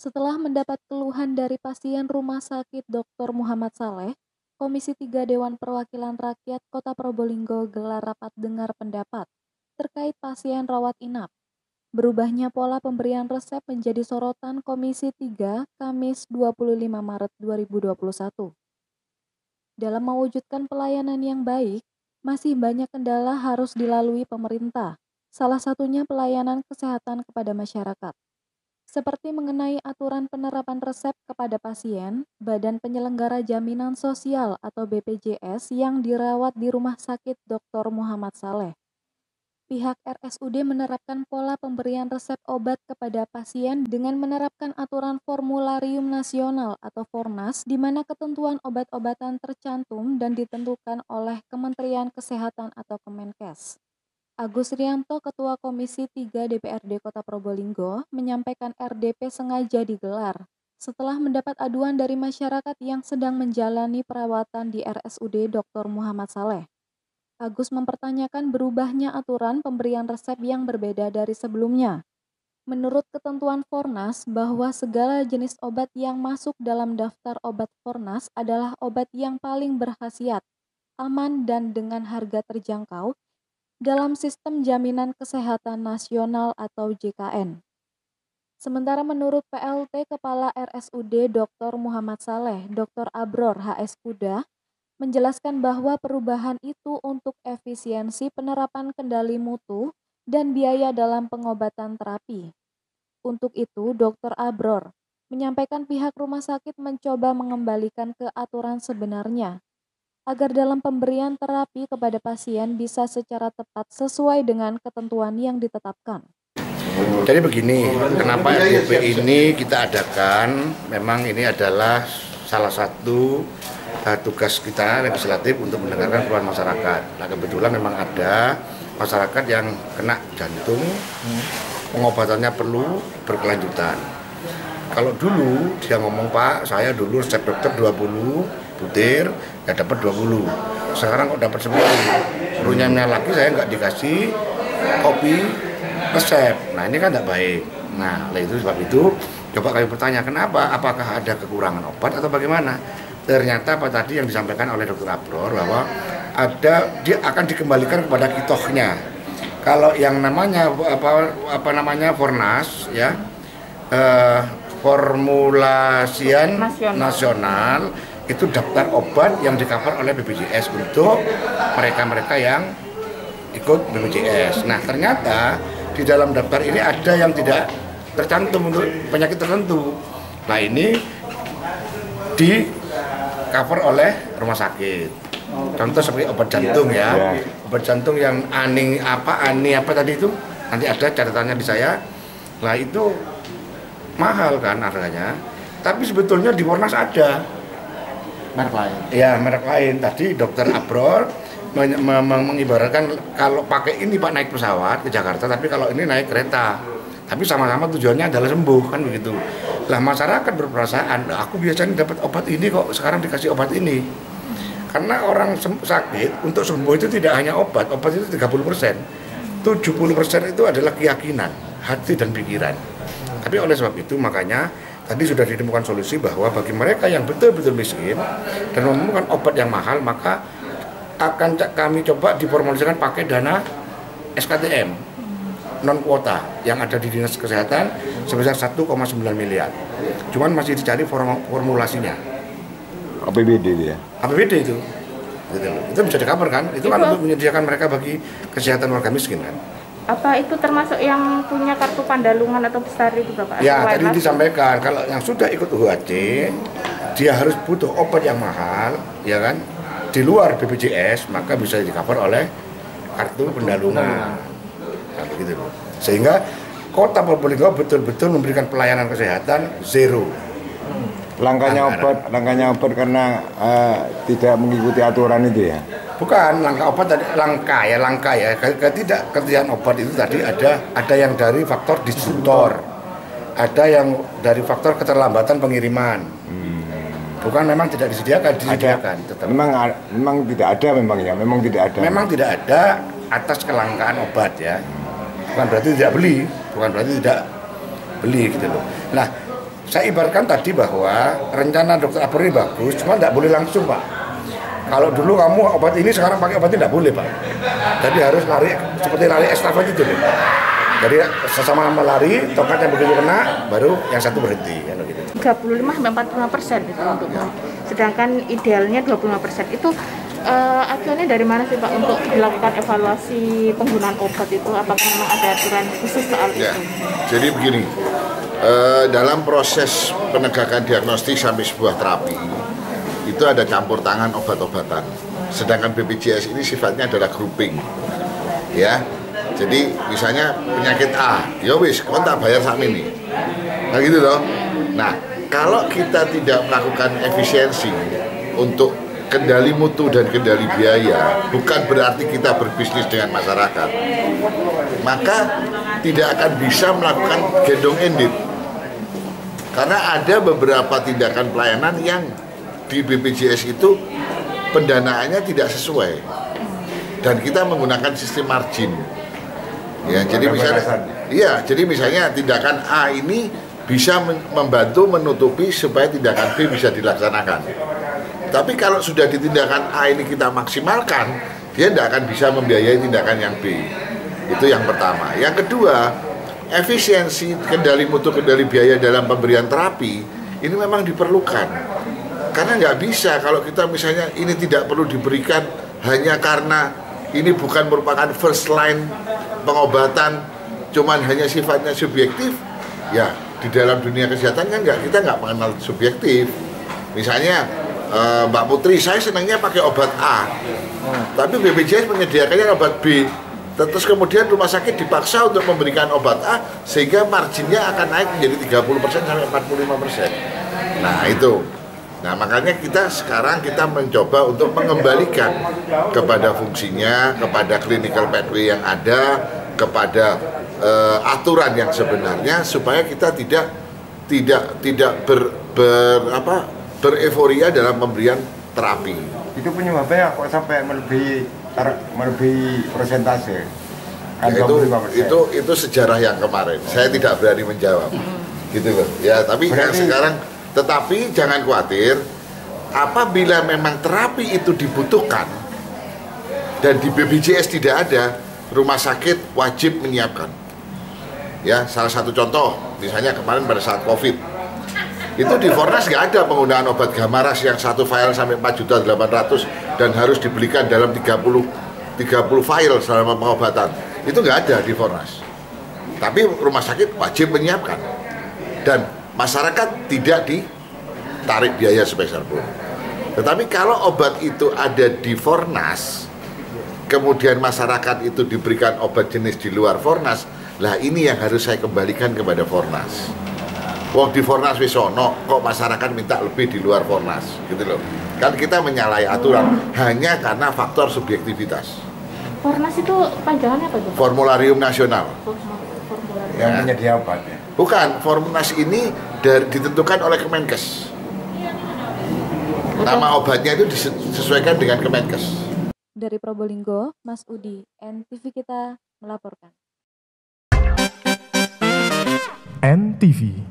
Setelah mendapat keluhan dari pasien Rumah Sakit Dr. Muhammad Saleh, Komisi 3 Dewan Perwakilan Rakyat Kota Probolinggo gelar rapat dengar pendapat terkait pasien rawat inap. Berubahnya pola pemberian resep menjadi sorotan Komisi 3 Kamis 25 Maret 2021. Dalam mewujudkan pelayanan yang baik, masih banyak kendala harus dilalui pemerintah, salah satunya pelayanan kesehatan kepada masyarakat. Seperti mengenai aturan penerapan resep kepada pasien, Badan Penyelenggara Jaminan Sosial atau BPJS yang dirawat di Rumah Sakit Dr. Muhammad Saleh. Pihak RSUD menerapkan pola pemberian resep obat kepada pasien dengan menerapkan aturan Formularium Nasional atau Fornas di mana ketentuan obat-obatan tercantum dan ditentukan oleh Kementerian Kesehatan atau Kemenkes. Agus Rianto, Ketua Komisi 3 DPRD Kota Probolinggo, menyampaikan RDP sengaja digelar setelah mendapat aduan dari masyarakat yang sedang menjalani perawatan di RSUD Dr. Muhammad Saleh. Agus mempertanyakan berubahnya aturan pemberian resep yang berbeda dari sebelumnya. Menurut ketentuan Fornas, bahwa segala jenis obat yang masuk dalam daftar obat Fornas adalah obat yang paling berkhasiat, aman dan dengan harga terjangkau dalam Sistem Jaminan Kesehatan Nasional atau JKN. Sementara menurut PLT Kepala RSUD Dr. Muhammad Saleh, Dr. Abror HS Kuda, menjelaskan bahwa perubahan itu untuk efisiensi penerapan kendali mutu dan biaya dalam pengobatan terapi. Untuk itu, Dr. Abror menyampaikan pihak rumah sakit mencoba mengembalikan ke aturan sebenarnya, agar dalam pemberian terapi kepada pasien bisa secara tepat sesuai dengan ketentuan yang ditetapkan. Jadi begini, kenapa RDP ini kita adakan, memang ini adalah salah satu tugas kita legislatif untuk mendengarkan keluhan masyarakat. Nah kebetulan memang ada masyarakat yang kena jantung, pengobatannya perlu berkelanjutan. Kalau dulu dia ngomong, Pak, saya dulu resep dokter 20 butir, ya dapat 20. Sekarang kok dapat 10. Runyamnya lagi saya nggak dikasih kopi resep. Nah ini kan tidak baik. Nah itu sebab itu coba kami bertanya kenapa? Apakah ada kekurangan obat atau bagaimana? Ternyata apa tadi yang disampaikan oleh Dr. Abror bahwa dia akan dikembalikan kepada kitohnya. Kalau yang namanya namanya Fornas ya, formulasian nasional itu daftar obat yang di-cover oleh BPJS untuk mereka-mereka yang ikut BPJS. Nah ternyata di dalam daftar ini ada yang tidak tercantum untuk penyakit tertentu. Nah ini di cover oleh rumah sakit. Contoh seperti obat jantung ya. Obat jantung yang ani apa tadi itu nanti ada catatannya di saya. Nah itu mahal kan harganya. Tapi sebetulnya di Fornas ada merek lain. Ya merek lain. Tadi Dr. Abror mengibaratkan kalau pakai ini Pak naik pesawat ke Jakarta, tapi kalau ini naik kereta. Tapi sama-sama tujuannya adalah sembuh kan begitu. Lah masyarakat berperasaan, aku biasanya dapat obat ini kok sekarang dikasih obat ini. Karena orang sakit untuk sembuh itu tidak hanya obat itu 30%. 70% itu adalah keyakinan, hati dan pikiran. Tapi oleh sebab itu makanya tadi sudah ditemukan solusi bahwa bagi mereka yang betul-betul miskin dan menemukan obat yang mahal, maka akan kami coba diformulasikan pakai dana SKTM non kuota yang ada di Dinas Kesehatan sebesar 1,9 miliar. Cuman masih dicari formulasinya. APBD ya? APBD itu. Itu bisa di-cover kan? Itu kan untuk menyediakan mereka bagi kesehatan warga miskin kan. Apa itu termasuk yang punya kartu Pandalungan atau Bestari itu Bapak? Ya, tadi disampaikan kalau yang sudah ikut UHC dia harus butuh obat yang mahal, ya kan? Di luar BPJS maka bisa di-cover oleh kartu Pendalungan. Nah, begitu. Sehingga Kota Probolinggo betul-betul memberikan pelayanan kesehatan zero. Langkahnya obat karena tidak mengikuti aturan itu ya? Bukan langkah obat tadi, langkah ya. Ketidakhadiran obat itu tadi ada yang dari faktor distributor, ada yang dari faktor keterlambatan pengiriman. Bukan memang tidak disediakan. Tetap. Memang tidak ada memang tidak ada. Memang tidak ada atas kelangkaan obat ya. Bukan berarti tidak beli gitu loh. Nah, saya ibaratkan tadi bahwa rencana Dokter Abor ini bagus, cuma tidak boleh langsung, Pak. Kalau dulu kamu obat ini, sekarang pakai obat ini tidak boleh, Pak. Jadi harus lari seperti lari estafet itu, Pak. Jadi sesama lari, tongkat yang begitu kena, baru yang satu berhenti, kan gitu. 35-45% itu untuk sedangkan idealnya 25%. Itu acuannya dari mana sih Pak untuk dilakukan evaluasi penggunaan obat itu? Apakah memang ada aturan khusus soal Ya, itu? jadi begini, dalam proses penegakan diagnostik sampai sebuah terapi itu ada campur tangan obat-obatan. Sedangkan BPJS ini sifatnya adalah grouping, ya. Jadi misalnya penyakit A, ya wis, kau tak bayar sama ini, nah gitu loh. Nah, kalau kita tidak melakukan efisiensi untuk kendali mutu dan kendali biaya, bukan berarti kita berbisnis dengan masyarakat, maka tidak akan bisa melakukan gendong endit. Karena ada beberapa tindakan pelayanan yang di BPJS itu pendanaannya tidak sesuai, dan kita menggunakan sistem margin. Ya, jadi misalnya tindakan A ini bisa membantu menutupi supaya tindakan B bisa dilaksanakan. Tapi kalau sudah di tindakan A ini kita maksimalkan, dia tidak akan bisa membiayai tindakan yang B. Itu yang pertama. Yang kedua, efisiensi kendali mutu, kendali biaya dalam pemberian terapi ini memang diperlukan. Karena nggak bisa kalau kita misalnya ini tidak perlu diberikan hanya karena ini bukan merupakan first line pengobatan, cuman hanya sifatnya subjektif. Ya, di dalam dunia kesehatan kan kita nggak mengenal subjektif. Misalnya Mbak Putri, saya senangnya pakai obat A, tapi BPJS menyediakannya obat B. Terus kemudian rumah sakit dipaksa untuk memberikan obat A, sehingga marginnya akan naik menjadi 30% sampai 45%. Nah itu. Nah makanya kita mencoba untuk mengembalikan kepada fungsinya, kepada clinical pathway yang ada, kepada aturan yang sebenarnya, supaya kita tidak bereforia dalam pemberian terapi. Itu penyebabnya kok sampai melebihi persentase? Kan Ya, 25%. itu sejarah yang kemarin. Saya tidak berani menjawab. Gitu loh. Ya, tapi yang sekarang, tetapi jangan khawatir, apabila memang terapi itu dibutuhkan dan di BPJS tidak ada, rumah sakit wajib menyiapkan. Ya, salah satu contoh, misalnya kemarin pada saat COVID, itu di Fornas nggak ada penggunaan obat Gamaras yang satu file sampai 4.800.000 dan harus dibelikan dalam 30 file selama pengobatan. Itu nggak ada di Fornas. Tapi rumah sakit wajib menyiapkan dan masyarakat tidak ditarik biaya sebesar pun. Tetapi kalau obat itu ada di Fornas, kemudian masyarakat itu diberikan obat jenis di luar Fornas, lah ini yang harus saya kembalikan kepada Fornas. Wong di Fornas wis ono, kok masyarakat minta lebih di luar Fornas, gitu loh. Kan kita menyalahi aturan hanya karena faktor subjektivitas. Fornas itu panjangannya apa itu? Formularium Nasional. Formularium. Yang penyedia obat ya. Bukan, Fornas ini ditentukan oleh Kemenkes. Nama obatnya itu disesuaikan dengan Kemenkes. Dari Probolinggo, Mas Udi, NTV Kita melaporkan. NTV